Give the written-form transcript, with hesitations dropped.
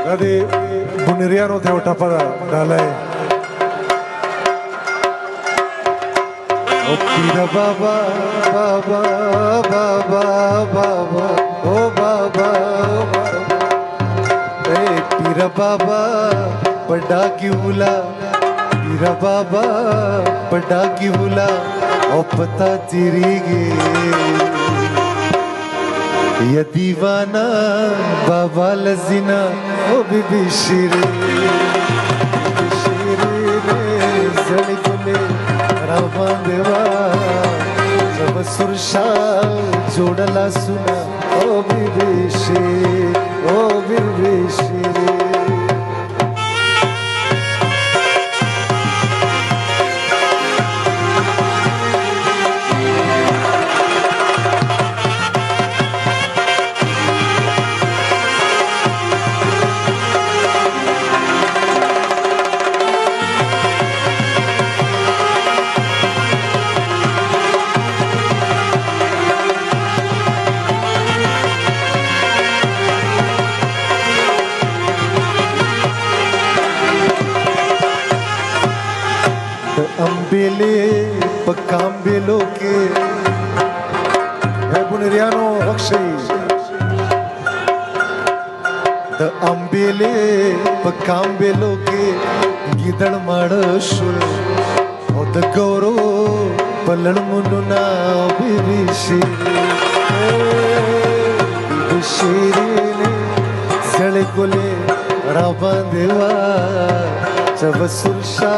कधी बुनिरियानो थे टपा डाले ओ पीर बाबा बाबा बाबा बाबा ओ बाबा ए पीर बाबा बड़ा क्यूला पीर बाबा बड़ा क्यूला ओ पता तेरी गे ये दीवाना बाबा लजीना ओ बीबी शीरे जड़ी गुले रामा देवा जब सुरशा जोड़ला सुना ओ बीबी शीरे अम्बेले पकाम्बेलो के है बुनिरियानो बख्शी द अम्बेले पकाम्बेलो के गिदड़ मड़शुल ओ द गौरो पलन मुन्ना बीबी शीरे ने जड़ गुले राबा देवा जब सुरशा